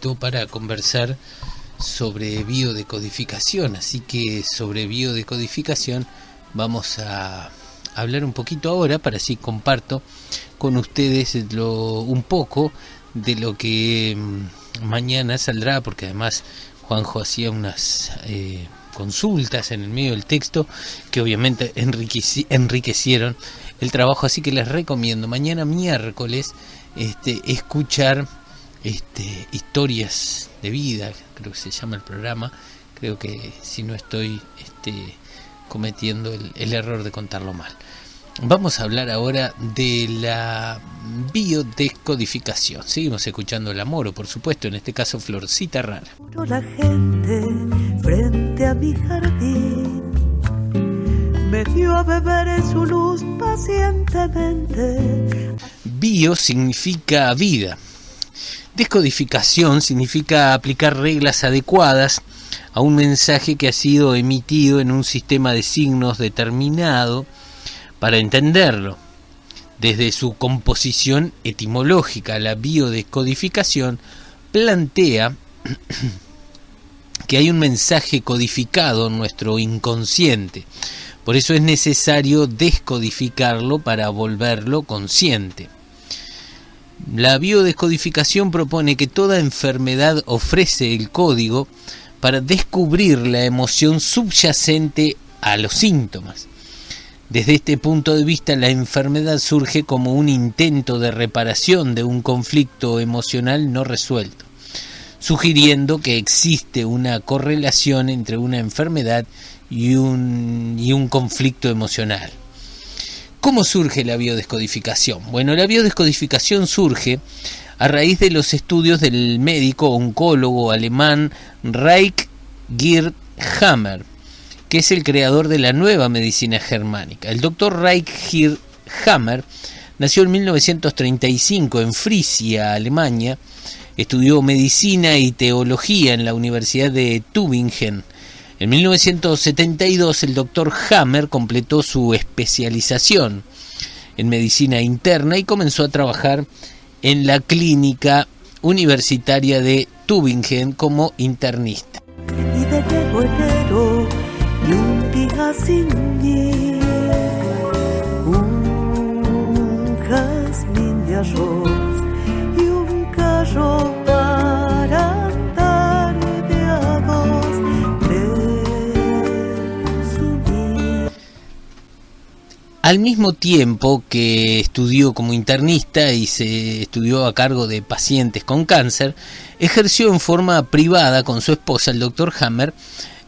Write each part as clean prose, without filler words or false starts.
ratito para conversar sobre biodecodificación. Así que sobre biodecodificación vamos a hablar un poquito ahora, para así comparto con ustedes un poco de lo que mañana saldrá, porque además Juanjo hacía unas consultas en el medio del texto que obviamente enriquecieron el trabajo, así que les recomiendo mañana miércoles escuchar historias de vida, creo que se llama el programa, creo que si no estoy cometiendo el error de contarlo mal. Vamos a hablar ahora de la biodescodificación. Seguimos escuchando el Amoro, por supuesto, en este caso Florcita Rara. La gente frente a mi jardín me dio a beber en su luz pacientemente. Bio significa vida. Descodificación significa aplicar reglas adecuadas a un mensaje que ha sido emitido en un sistema de signos determinado para entenderlo. Desde su composición etimológica, la biodescodificación plantea que hay un mensaje codificado en nuestro inconsciente. Por eso es necesario descodificarlo para volverlo consciente. La biodescodificación propone que toda enfermedad ofrece el código para descubrir la emoción subyacente a los síntomas. Desde este punto de vista, la enfermedad surge como un intento de reparación de un conflicto emocional no resuelto, sugiriendo que existe una correlación entre una enfermedad y un conflicto emocional. ¿Cómo surge la biodescodificación? Bueno, la biodescodificación surge a raíz de los estudios del médico oncólogo alemán Reich Gerd Hammer, que es el creador de la nueva medicina germánica. El doctor Reich Gerd Hammer nació en 1935 en Frisia, Alemania. Estudió medicina y teología en la Universidad de Tübingen. En 1972 el doctor Hammer completó su especialización en medicina interna y comenzó a trabajar en la clínica universitaria de Tübingen como internista. Y de enero y un día sin mí, un jazmín de arroz y un carro para andar de a dos. Al mismo tiempo que estudió como internista y se estudió a cargo de pacientes con cáncer, ejerció en forma privada con su esposa, el doctor Hammer,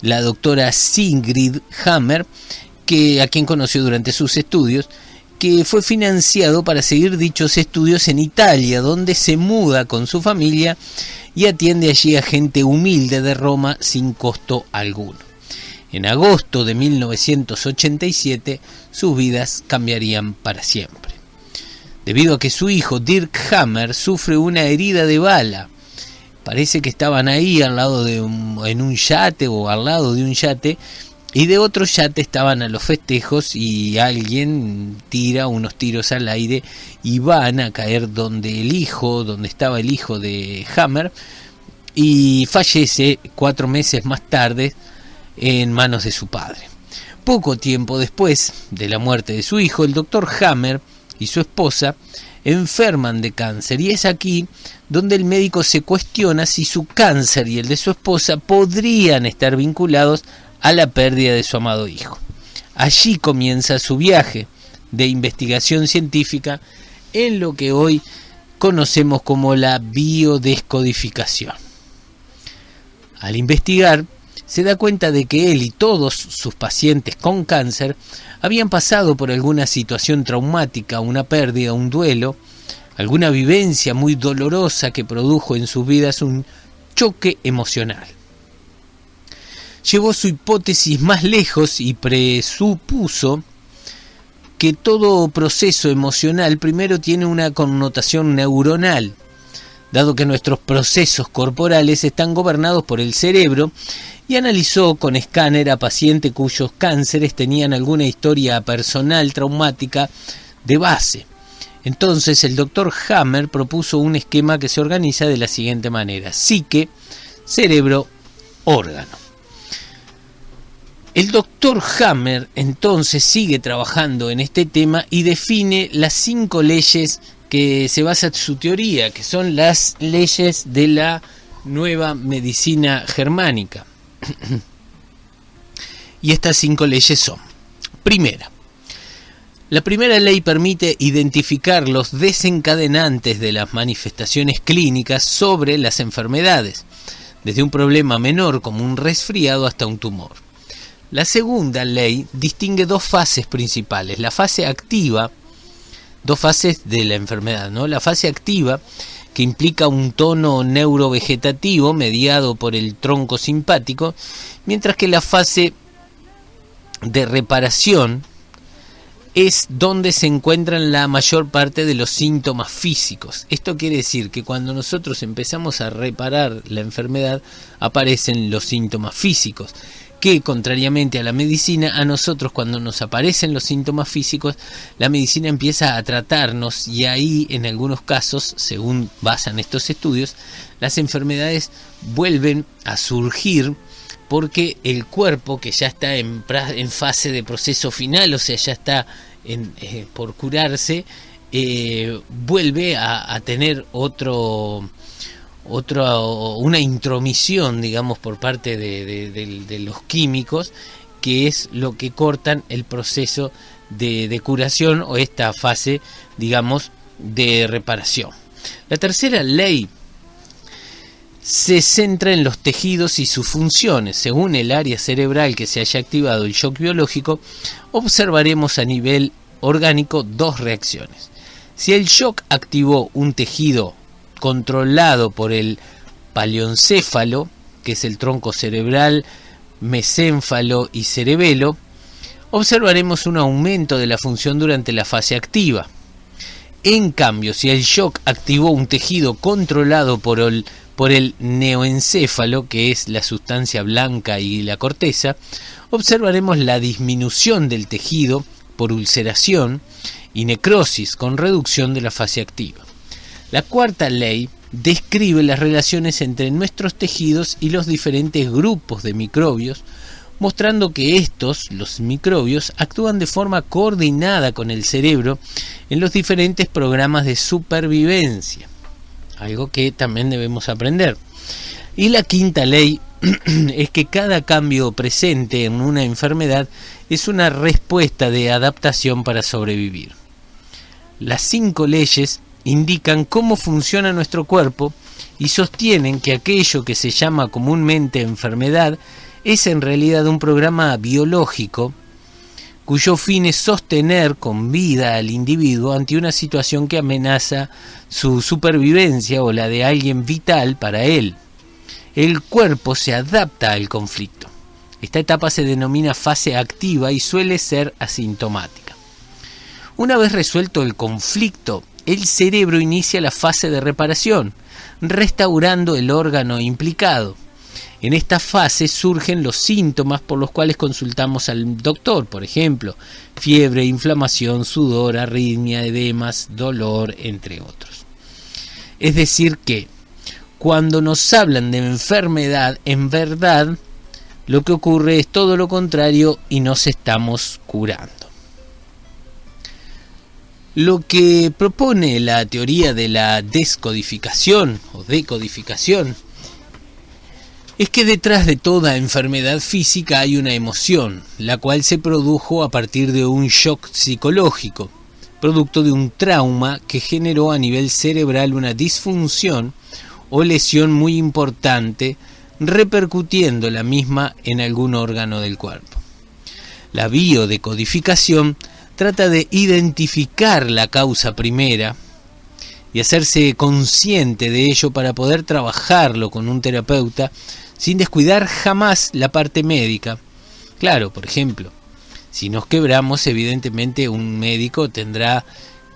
la doctora Sigrid Hammer, a quien conoció durante sus estudios, que fue financiado para seguir dichos estudios en Italia, donde se muda con su familia y atiende allí a gente humilde de Roma sin costo alguno. En agosto de 1987, sus vidas cambiarían para siempre. Debido a que su hijo, Dirk Hammer, sufre una herida de bala. Parece que estaban ahí en un yate o al lado de un yate, y de otro yate estaban a los festejos y alguien tira unos tiros al aire y van a caer donde estaba el hijo de Hammer, y fallece 4 meses más tarde en manos de su padre. Poco tiempo después de la muerte de su hijo, el doctor Hammer y su esposa enferman de cáncer, y es aquí donde el médico se cuestiona si su cáncer y el de su esposa podrían estar vinculados a la pérdida de su amado hijo. Allí comienza su viaje de investigación científica en lo que hoy conocemos como la biodescodificación. Al investigar, se da cuenta de que él y todos sus pacientes con cáncer habían pasado por alguna situación traumática, una pérdida, un duelo, alguna vivencia muy dolorosa que produjo en sus vidas un choque emocional. Llevó su hipótesis más lejos y presupuso que todo proceso emocional primero tiene una connotación neuronal, dado que nuestros procesos corporales están gobernados por el cerebro, y analizó con escáner a pacientes cuyos cánceres tenían alguna historia personal traumática de base. Entonces el doctor Hammer propuso un esquema que se organiza de la siguiente manera: psique, cerebro, órgano. El doctor Hammer entonces sigue trabajando en este tema y define las 5 leyes que se basa su teoría, que son las leyes de la nueva medicina germánica. Y estas 5 leyes son: primera, la primera ley permite identificar los desencadenantes de las manifestaciones clínicas sobre las enfermedades, desde un problema menor como un resfriado hasta un tumor. La segunda ley distingue 2 fases principales: la fase activa, 2 fases de la enfermedad, ¿no? La fase activa, que implica un tono neurovegetativo mediado por el tronco simpático, mientras que la fase de reparación es donde se encuentran la mayor parte de los síntomas físicos. Esto quiere decir que cuando nosotros empezamos a reparar la enfermedad, aparecen los síntomas físicos, que contrariamente a la medicina, a nosotros cuando nos aparecen los síntomas físicos, la medicina empieza a tratarnos, y ahí en algunos casos, según basan estos estudios, las enfermedades vuelven a surgir porque el cuerpo, que ya está en fase de proceso final, o sea, ya está por curarse, vuelve a tener una intromisión, digamos, por parte de los químicos, que es lo que cortan el proceso de curación, o esta fase, digamos, de reparación. La tercera ley se centra en los tejidos y sus funciones. Según el área cerebral que se haya activado el shock biológico, observaremos a nivel orgánico 2 reacciones. Si el shock activó un tejido controlado por el paleoencéfalo, que es el tronco cerebral, mesénfalo y cerebelo, observaremos un aumento de la función durante la fase activa. En cambio, si el shock activó un tejido controlado por el neoencéfalo, que es la sustancia blanca y la corteza, observaremos la disminución del tejido por ulceración y necrosis con reducción de la fase activa. La cuarta ley describe las relaciones entre nuestros tejidos y los diferentes grupos de microbios, mostrando que los microbios, actúan de forma coordinada con el cerebro en los diferentes programas de supervivencia, algo que también debemos aprender. Y la quinta ley es que cada cambio presente en una enfermedad es una respuesta de adaptación para sobrevivir. Las 5 leyes indican cómo funciona nuestro cuerpo y sostienen que aquello que se llama comúnmente enfermedad es en realidad un programa biológico cuyo fin es sostener con vida al individuo ante una situación que amenaza su supervivencia o la de alguien vital para él. El cuerpo se adapta al conflicto. Esta etapa se denomina fase activa y suele ser asintomática. Una vez resuelto el conflicto, el cerebro inicia la fase de reparación, restaurando el órgano implicado. En esta fase surgen los síntomas por los cuales consultamos al doctor, por ejemplo, fiebre, inflamación, sudor, arritmia, edemas, dolor, entre otros. Es decir que, cuando nos hablan de enfermedad, en verdad, lo que ocurre es todo lo contrario y nos estamos curando. Lo que propone la teoría de la descodificación o decodificación es que detrás de toda enfermedad física hay una emoción, la cual se produjo a partir de un shock psicológico, producto de un trauma que generó a nivel cerebral una disfunción o lesión muy importante, repercutiendo la misma en algún órgano del cuerpo. La biodecodificación trata de identificar la causa primera y hacerse consciente de ello para poder trabajarlo con un terapeuta sin descuidar jamás la parte médica. Claro, por ejemplo, si nos quebramos, evidentemente un médico tendrá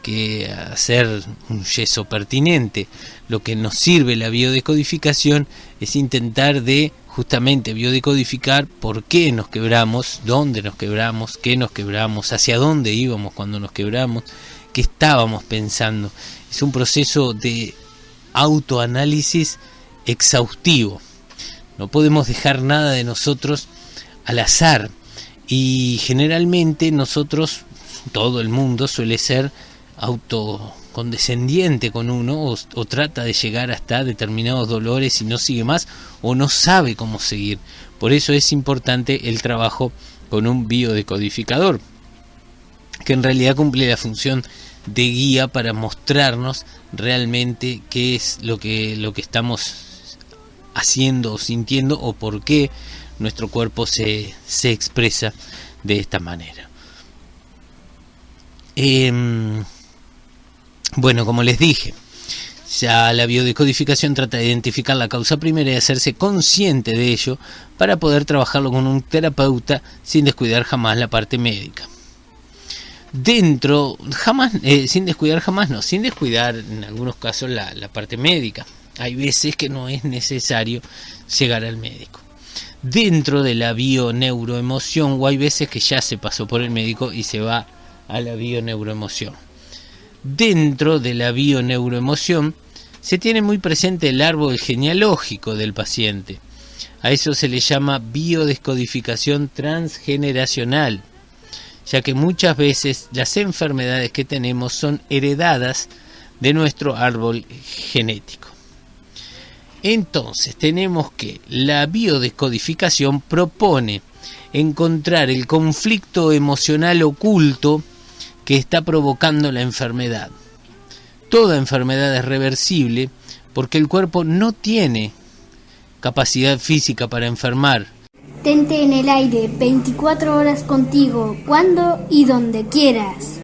que hacer un yeso pertinente. Lo que nos sirve la biodecodificación es intentar de justamente biodecodificar por qué nos quebramos, dónde nos quebramos, qué nos quebramos, hacia dónde íbamos cuando nos quebramos, que estábamos pensando. Es un proceso de autoanálisis exhaustivo. No podemos dejar nada de nosotros al azar, y generalmente nosotros, todo el mundo suele ser autocondescendiente con uno, o trata de llegar hasta determinados dolores y no sigue más, o no sabe cómo seguir. Por eso es importante el trabajo con un biodecodificador, que en realidad cumple la función de guía para mostrarnos realmente qué es lo que estamos haciendo o sintiendo, o por qué nuestro cuerpo se expresa de esta manera. Bueno, como les dije, ya la biodecodificación trata de identificar la causa primera y hacerse consciente de ello para poder trabajarlo con un terapeuta sin descuidar jamás la parte médica. Sin descuidar en algunos casos la parte médica. Hay veces que no es necesario llegar al médico. Dentro de la bioneuroemoción, o hay veces que ya se pasó por el médico y se va a la bioneuroemoción. Dentro de la bioneuroemoción se tiene muy presente el árbol genealógico del paciente. A eso se le llama biodescodificación transgeneracional, ya que muchas veces las enfermedades que tenemos son heredadas de nuestro árbol genético. Entonces tenemos que la biodescodificación propone encontrar el conflicto emocional oculto que está provocando la enfermedad. Toda enfermedad es reversible porque el cuerpo no tiene capacidad física para enfermar. Tente en el aire 24 horas contigo, cuando y donde quieras.